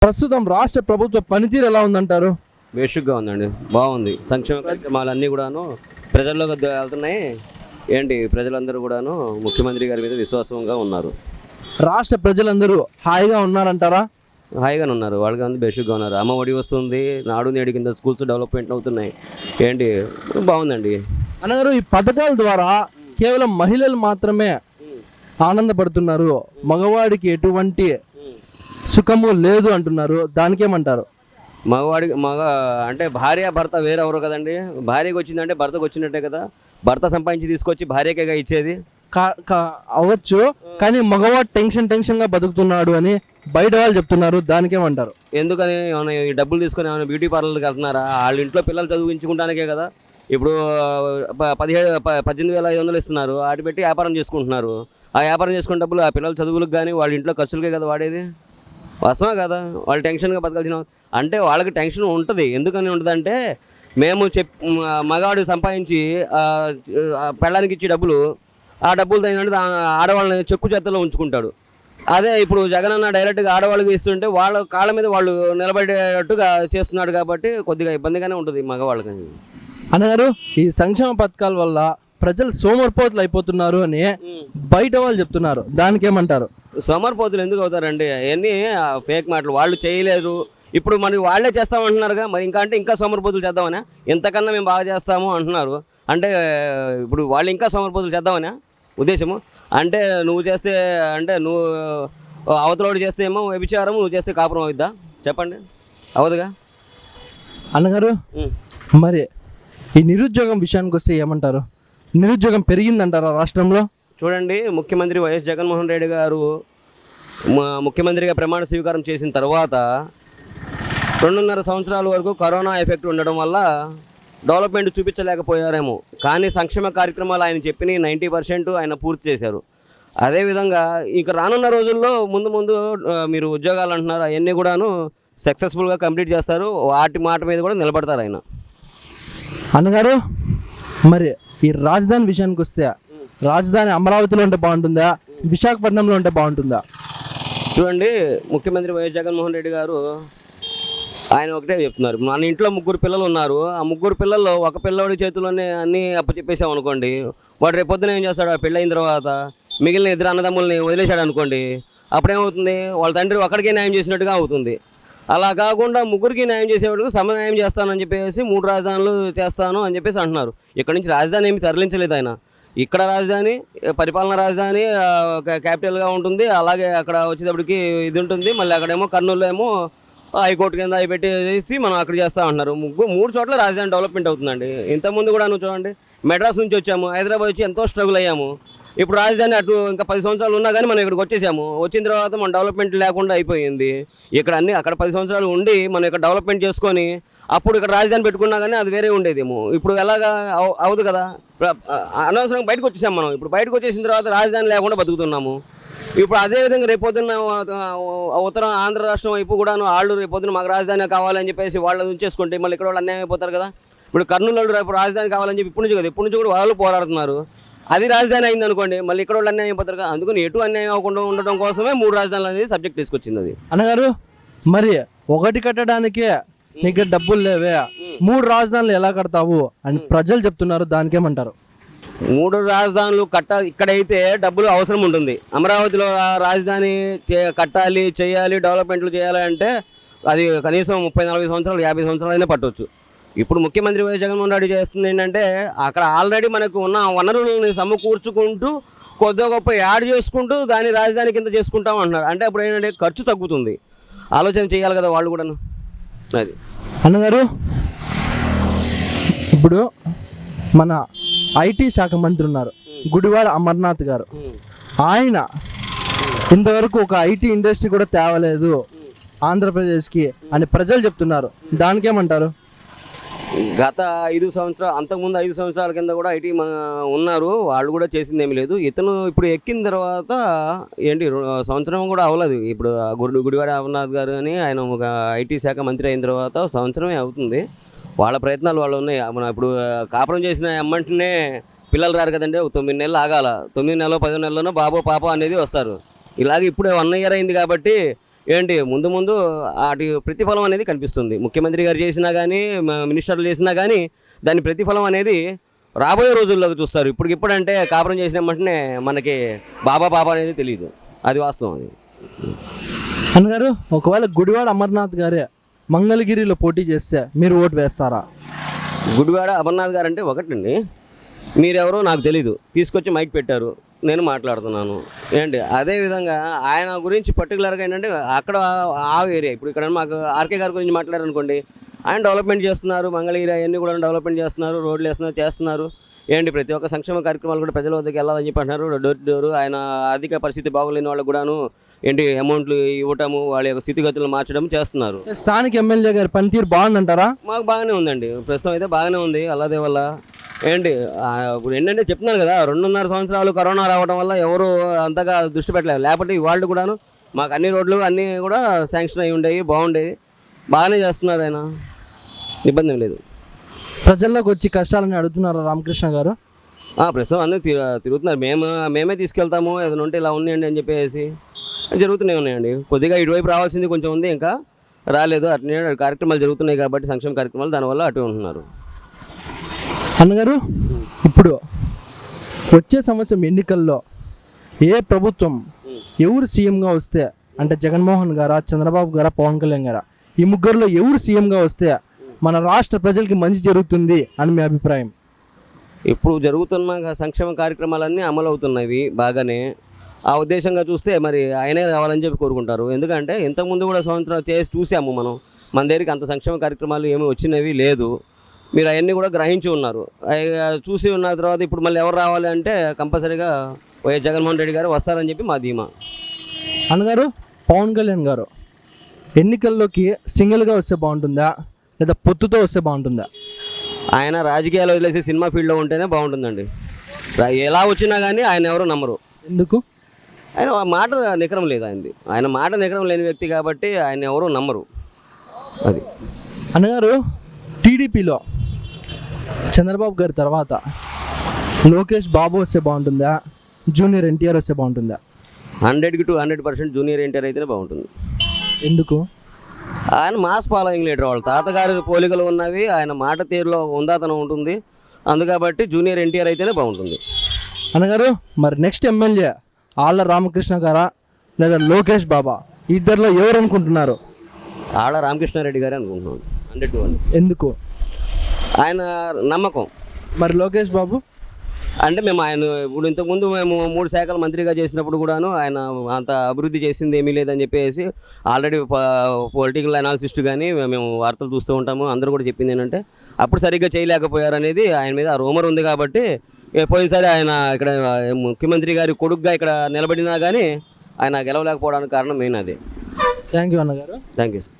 ప్రస్తుతం రాష్ట్ర ప్రభుత్వ పనితీరు ఎలా ఉందంటారు? బేసిక్గా ఉందండి, బాగుంది. సంక్షేమ కార్యక్రమాలు అన్నీ కూడాను ప్రజల్లోకి వెళ్తున్నాయి. ప్రజలందరూ కూడాను ముఖ్యమంత్రి గారి మీద విశ్వాసంగా ఉన్నారు. రాష్ట్ర ప్రజలందరూ హాయిగా ఉన్నారంటారా? హాయిగానే ఉన్నారు, వాళ్ళకి అంతా బేసిక్గా ఉన్నారు. అమ్మ ఒడి వస్తుంది, నాడు నేడు కింద స్కూల్స్ డెవలప్మెంట్ అవుతున్నాయి. బాగుందండి. అనగారు, ఈ పథకాల ద్వారా కేవలం మహిళలు మాత్రమే ఆనందపడుతున్నారు, మగవాడికి ఎటువంటి సుఖము లేదు అంటున్నారు. దానికేమంటారు? మగ అంటే భార్య భర్త వేరెవరు కదండి. భార్యకి వచ్చిందంటే భర్తకు వచ్చినట్టే కదా. భర్త సంపాదించి తీసుకొచ్చి భార్యకేగా ఇచ్చేది. అవ్వచ్చు, కానీ మగవాడు టెన్షన్గా బతుకుతున్నాడు అని బయట వాళ్ళు చెప్తున్నారు. దానికేమంటారు? ఎందుకని ఏమైనా ఈ డబ్బులు తీసుకొని ఏమైనా బ్యూటీ పార్లర్కి వెళ్తున్నారా? వాళ్ళ ఇంట్లో పిల్లలు చదివించుకుంటానికే కదా. ఇప్పుడు 18,500 ఇస్తున్నారు, వాటి పెట్టి వ్యాపారం చేసుకుంటున్నారు. ఆ వ్యాపారం చేసుకున్న డబ్బులు ఆ పిల్లల చదువులకు కానీ వాళ్ళ ఇంట్లో ఖర్చులకే కదా వాడేది. వాస్తవమే కదా. వాళ్ళు టెన్షన్గా బతకాల్సిన అంటే వాళ్ళకి టెన్షన్ ఉంటుంది. ఎందుకని ఉంటుందంటే, మేము మగాడు సంపాదించి పెళ్ళానికి ఇచ్చే డబ్బులు, ఆ డబ్బులు తగినట్టు ఆడవాళ్ళని చెక్కు చేతల్లో ఉంచుకుంటాడు. అదే ఇప్పుడు జగన్ అన్న డైరెక్ట్గా ఆడవాళ్ళకి ఇస్తుంటే వాళ్ళ కాళ్ళ మీద వాళ్ళు నిలబడేటట్టుగా చేస్తున్నాడు. కాబట్టి కొద్దిగా ఇబ్బందిగానే ఉంటుంది మగవాళ్ళకి. అన్నగారు, ఈ సంక్షేమ పథకాల వల్ల ప్రజలు సోమరిపోతులు అయిపోతున్నారు అని బయట వాళ్ళు చెప్తున్నారు. దానికేమంటారు? సోమరిపోతులు ఎందుకు అవుతారండి? అవన్నీ ఫేక్ మాటలు. వాళ్ళు చేయలేరు, ఇప్పుడు మరి వాళ్ళే చేస్తామంటున్నారుగా. మరి ఇంకా అంటే ఇంకా సోమరిపోతులు చేద్దామనే, ఇంతకన్నా మేము బాగా చేస్తాము అంటున్నారు. అంటే ఇప్పుడు వాళ్ళు ఇంకా సోమరిపోతులు చేద్దామనే ఉద్దేశము. అంటే నువ్వు చేస్తే, అంటే నువ్వు అవతలోడు చేస్తే ఏమో వ్యభిచారం, నువ్వు చేస్తే కాపురం అవుద్దా? చెప్పండి, అవదుగా. అన్నగారు, మరి ఈ నిరుద్యోగం విషయానికి వస్తే ఏమంటారు? నిరుద్యోగం పెరిగిందంటారా రాష్ట్రంలో? చూడండి, ముఖ్యమంత్రి వైఎస్ జగన్మోహన్ రెడ్డి గారు ముఖ్యమంత్రిగా ప్రమాణ స్వీకారం చేసిన తర్వాత 2.5 సంవత్సరాల వరకు కరోనా ఎఫెక్ట్ ఉండడం వల్ల డెవలప్మెంట్ చూపించలేకపోయారేమో. కానీ సంక్షేమ కార్యక్రమాలు ఆయన చెప్పిన 90% ఆయన పూర్తి చేశారు. అదేవిధంగా ఇక రానున్న రోజుల్లో ముందు మీరు ఉద్యోగాలు అంటున్నారు, అవన్నీ కూడాను సక్సెస్ఫుల్గా కంప్లీట్ చేస్తారు. వాటి మాట మీద కూడా నిలబడతారు ఆయన. అన్నగారు, మరి ఈ రాజధాని విషయానికి వస్తే, రాజధాని అమరావతిలో ఉంటే బాగుంటుందా, విశాఖపట్నంలో ఉంటే బాగుంటుందా? చూడండి, ముఖ్యమంత్రి వైఎస్ జగన్మోహన్ రెడ్డి గారు ఆయన ఒకటే చెప్తున్నారు. మన ఇంట్లో 3 పిల్లలు ఉన్నారు. ఆ 3 పిల్లల్లో ఒక పిల్లవాడి చేతిలోనే అన్నీ అప్పచెప్పేసాం అనుకోండి, వాడు రేపు పొద్దున ఏం చేస్తాడు? ఆ పెళ్ళైన తర్వాత మిగిలిన 2 అన్నదమ్ముల్ని వదిలేశాడు అనుకోండి, అప్పుడేమవుతుంది? వాళ్ళ తండ్రి ఒక్కడికే న్యాయం చేసినట్టుగా అవుతుంది. అలా కాకుండా 3కి న్యాయం చేసేవాడికి సమన్యాయం చేస్తానని చెప్పేసి 3 రాజధానులు చేస్తాను అని చెప్పేసి అంటున్నారు. ఇక్కడ నుంచి రాజధాని ఏమి తరలించలేదు ఆయన. ఇక్కడ రాజధాని, పరిపాలనా రాజధాని క్యాపిటల్గా ఉంటుంది. అలాగే అక్కడ వచ్చేటప్పటికి ఇది ఉంటుంది. మళ్ళీ అక్కడేమో కర్నూలులో ఏమో హైకోర్టు కింద అవి పెట్టేసి మనం అక్కడ చేస్తా అంటున్నారు. 3 చోట్ల రాజధాని డెవలప్మెంట్ అవుతుందండి. ఇంతకుముందు కూడా నువ్వు చూడండి, మెడ్రాస్ నుంచి వచ్చాము, హైదరాబాద్ వచ్చి ఎంతో స్ట్రగుల్ అయ్యాము. ఇప్పుడు రాజధాని అటు ఇంకా 10 సంవత్సరాలు ఉన్నా కానీ మనం ఇక్కడికి వచ్చేసాము. వచ్చిన తర్వాత మన డెవలప్మెంట్ లేకుండా అయిపోయింది. ఇక్కడ అన్ని అక్కడ 10 సంవత్సరాలు ఉండి మనం ఇక్కడ డెవలప్మెంట్ చేసుకొని అప్పుడు ఇక్కడ రాజధాని పెట్టుకున్నా కానీ అది వేరే ఉండేదేమో. ఇప్పుడు ఎలాగా అవదు కదా. అనవసరంగా బయటకు వచ్చేసాము మనం. ఇప్పుడు బయటకు వచ్చేసిన తర్వాత రాజధాని లేకుండా బతుకుతున్నాము. ఇప్పుడు అదేవిధంగా రేపొద్దున్న ఉత్తర ఆంధ్ర రాష్ట్రం వైపు కూడాను వాళ్ళు రేపొద్దున మాకు రాజధాని కావాలని చెప్పేసి వాళ్ళు ఉంచేసుకుంటే మళ్ళీ ఇక్కడ వాళ్ళు అన్యాయం అయిపోతారు కదా. ఇప్పుడు కర్నూలు రేపు రాజధాని కావాలని చెప్పి ఇప్పటి నుంచి కదా, ఇప్పటి నుంచి కూడా వాళ్ళు పోరాడుతున్నారు. అది రాజధాని అయింది అనుకోండి, మళ్ళీ ఇక్కడ వాళ్ళు అన్యాయం అయిపోతారు కదా. అందుకని ఎటు అన్యాయం అవ్వకుండా ఉండడం కోసమే 3 రాజధానులు అనేది సబ్జెక్ట్ తీసుకొచ్చింది. అది అన్నగారు, మరి ఒకటి కట్టడానికే నీకు డబ్బులు లేవే, 3 రాజధానులు ఎలా కడతావు అని ప్రజలు చెప్తున్నారు. దానికేమంటారు? 3 రాజధానులు ఇక్కడైతే డబ్బులు అవసరం ఉంటుంది. అమరావతిలో రాజధాని కట్టాలి, చేయాలి, డెవలప్మెంట్లు చేయాలి అంటే అది కనీసం 30-40 సంవత్సరాలు, 50 సంవత్సరాలు అయినా పట్టవచ్చు. ఇప్పుడు ముఖ్యమంత్రి వైఎస్ జగన్మోహన్ రెడ్డి చేస్తుంది ఏంటంటే, అక్కడ ఆల్రెడీ మనకు ఉన్న వనరులని సమకూర్చుకుంటూ కొద్దిగా గొప్ప యాడ్ చేసుకుంటూ దాన్ని రాజధాని కింద చేసుకుంటాం అంటున్నారు. అంటే అప్పుడు ఏంటంటే ఖర్చు తగ్గుతుంది. ఆలోచన చేయాలి కదా వాళ్ళు కూడాను. అది అన్నగారు, ఇప్పుడు మన ఐటీ శాఖ మంత్రి ఉన్నారు, గుడివాడ అమర్నాథ్ గారు. ఆయన ఇంతవరకు ఒక ఐటీ ఇండస్ట్రీ కూడా తేవలేదు ఆంధ్రప్రదేశ్కి అని ప్రజలు చెప్తున్నారు. దానికేమంటారు? గత 5 సంవత్సరాలు, అంతకుముందు 5 సంవత్సరాల కింద కూడా ఐటీ ఉన్నారు, వాళ్ళు కూడా చేసింది ఏమీ లేదు. ఇతను ఇప్పుడు ఎక్కిన తర్వాత సంవత్సరం కూడా అవ్వలేదు. ఇప్పుడు గుడివాడ అమర్నాథ్ గారు అని ఆయన ఒక ఐటీ శాఖ మంత్రి అయిన తర్వాత సంవత్సరమే అవుతుంది. వాళ్ళ ప్రయత్నాలు వాళ్ళు ఉన్నాయి. మనం ఇప్పుడు కాపురం చేసిన అమ్మంటనే పిల్లలు రారు కదండి. 9 నెలలు ఆగాల. 9 నెలలో 10 నెలలోనో బాబో పాప అనేది వస్తారు. ఇలాగ ఇప్పుడే 1 ఇయర్ అయింది కాబట్టి ఏంటి ముందు ముందు వాటి ప్రతిఫలం అనేది కనిపిస్తుంది. ముఖ్యమంత్రి గారు చేసినా కానీ మినిస్టర్లు చేసినా కానీ దాని ప్రతిఫలం అనేది రాబోయే రోజుల్లోకి చూస్తారు. ఇప్పుడంటే కాపురం చేసిన వెంటనే మనకి బాబా అనేది తెలియదు. అది వాస్తవం. అది అన్నగారు, ఒకవేళ గుడివాడ అమర్నాథ్ గారే మంగళగిరిలో పోటీ చేస్తే మీరు ఓటు వేస్తారా? గుడివాడ అమర్నాథ్ గారు అంటే ఒకటండి, మీరెవరో నాకు తెలీదు, తీసుకొచ్చి మైక్ పెట్టారు, నేను మాట్లాడుతున్నాను ఏంటి. అదేవిధంగా ఆయన గురించి పర్టికులర్గా ఏంటంటే అక్కడ ఆ ఏరియా, ఇప్పుడు ఇక్కడ మాకు ఆర్కే గారి గురించి మాట్లాడారనుకోండి, ఆయన డెవలప్మెంట్ చేస్తున్నారు, మంగళగిరి అవన్నీ కూడా డెవలప్మెంట్ చేస్తున్నారు, రోడ్లు చేస్తున్నారు ఏంటి. ప్రతి ఒక్క సంక్షేమ కార్యక్రమాలు కూడా ప్రజల వద్దకు వెళ్ళాలని చెప్పి అంటున్నారు. డోర్ టు డోర్ ఆయన ఆర్థిక పరిస్థితి బాగోలేని వాళ్ళకు కూడాను ఏంటి అమౌంట్లు ఇవ్వటము, వాళ్ళ యొక్క స్థితిగతులు మార్చడం చేస్తున్నారు. స్థానిక ఎమ్మెల్యే గారి పనితీరు బాగుందంటారా? మాకు బాగానే ఉందండి, ప్రస్తుతం అయితే బాగానే ఉంది. అల్లదే వల్ల ఏంటి ఇప్పుడు ఏంటంటే చెప్తున్నాను కదా, 2.5 సంవత్సరాలు కరోనా రావడం వల్ల ఎవరు అంతగా దృష్టి పెట్టలేదు. లేకపోతే వాళ్ళు కూడాను మాకు అన్ని రోడ్లు అన్నీ కూడా శాంక్షన్ అయి ఉండేవి, బాగుండేవి. బాగానే చేస్తున్నారు ఆయన, ఇబ్బంది ఏం లేదు. ప్రజల్లోకి వచ్చి కష్టాలని అడుగుతున్నారా రామకృష్ణ గారు? ప్రస్తుతం అందరూ తిరుగుతున్నారు. మేమే తీసుకెళ్తాము, ఏదైనా ఉంటే ఇలా ఉన్నాయండి అని చెప్పేసి జరుగుతూనే ఉన్నాయండి. కొద్దిగా ఇటువైపు రావాల్సింది కొంచెం ఉంది, ఇంకా రాలేదు. అట్నే కార్యక్రమాలు జరుగుతున్నాయి కాబట్టి సంక్షేమ కార్యక్రమాలు, దానివల్ల అటు ఉంటున్నారు. అన్నగారు, ఇప్పుడు వచ్చే సంవత్సరం ఎన్నికల్లో ఏ ప్రభుత్వం ఎవరు సీఎంగా వస్తే, అంటే జగన్మోహన్ గారా, చంద్రబాబు గారా, పవన్ కళ్యాణ్ గారా, ఈ ముగ్గురులో ఎవరు సీఎంగా వస్తే మన రాష్ట్ర ప్రజలకి మంచి జరుగుతుంది అని మీ అభిప్రాయం? ఇప్పుడు జరుగుతున్న సంక్షేమ కార్యక్రమాలన్నీ అమలు అవుతున్నవి బాగానే. ఆ ఉద్దేశంగా చూస్తే మరి ఆయనే కావాలని చెప్పి కోరుకుంటారు. ఎందుకంటే ఇంతకుముందు కూడా సంవత్సరం చేసి చూసాము మనం, మన దగ్గరికి అంత సంక్షేమ కార్యక్రమాలు ఏమీ వచ్చినవి లేదు. మీరు అవన్నీ కూడా గ్రహించి ఉన్నారు. చూసి ఉన్న తర్వాత ఇప్పుడు మళ్ళీ ఎవరు రావాలి అంటే కంపల్సరీగా వైఎస్ జగన్మోహన్ రెడ్డి గారు వస్తారని చెప్పి మా ధీమా. అన్నగారు, పవన్ కళ్యాణ్ గారు ఎన్నికల్లోకి సింగిల్గా వస్తే బాగుంటుందా లేదా పొత్తుతో వస్తే బాగుంటుందా? ఆయన రాజకీయాలు వదిలేసి సినిమా ఫీల్డ్లో ఉంటేనే బాగుంటుందండి. ఎలా వచ్చినా కానీ ఆయన ఎవరు నమ్మరు. ఎందుకు? ఆయన మాట నికరం లేదు ఆయనది. ఆయన మాట నికరం లేని వ్యక్తి కాబట్టి ఆయన ఎవరు నమ్మరు. అది అన్నగారు, టీడీపీలో చంద్రబాబు గారి తర్వాత లోకేష్ బాబు వస్తే బాగుంటుందా, జూనియర్ ఎన్టీఆర్ వస్తే బాగుంటుందా? 100కి 200% జూనియర్ ఎన్టీఆర్ అయితేనే బాగుంటుంది. ఎందుకు? ఆయన మాస్ ఫాలోయింగ్ లీడర్, వాళ్ళ తాతగారి పోలికలు ఉన్నవి, ఆయన మాట తీరులో ఉందాతనం ఉంటుంది. అందుకబట్టి జూనియర్ ఎన్టీఆర్ అయితేనే బాగుంటుంది. అన్నగారు, మరి నెక్స్ట్ ఎమ్మెల్యే ఆళ్ళ రామకృష్ణ గారా లేదా లోకేష్ బాబా, ఇద్దరిలో ఎవరు అనుకుంటున్నారు? ఆళ్ళ రామకృష్ణారెడ్డి గారే అనుకుంటున్నాను. 100 ఎందుకు? ఆయన నమ్మకం. మరి లోకేష్ బాబు అంటే మేము ఆయన ఇప్పుడు ఇంతకుముందు మేము 3 శాఖల మంత్రిగా చేసినప్పుడు కూడాను ఆయన అంత అభివృద్ధి చేసింది ఏమీ లేదని చెప్పేసి ఆల్రెడీ పొలిటికల్ అనాలిసిస్ట్ కానీ మేము వార్తలు చూస్తూ ఉంటాము. అందరూ కూడా చెప్పింది ఏంటంటే అప్పుడు సరిగ్గా చేయలేకపోయారు అనేది ఆయన మీద ఆ రూమర్ ఉంది. కాబట్టి పోయినసారి ఆయన ఇక్కడ ముఖ్యమంత్రి గారి కొడుకుగా ఇక్కడ నిలబడినా కానీ ఆయన గెలవలేకపోవడానికి కారణం మెయిన్ అదే. థ్యాంక్ యూ అన్నగారు. Thank you sir.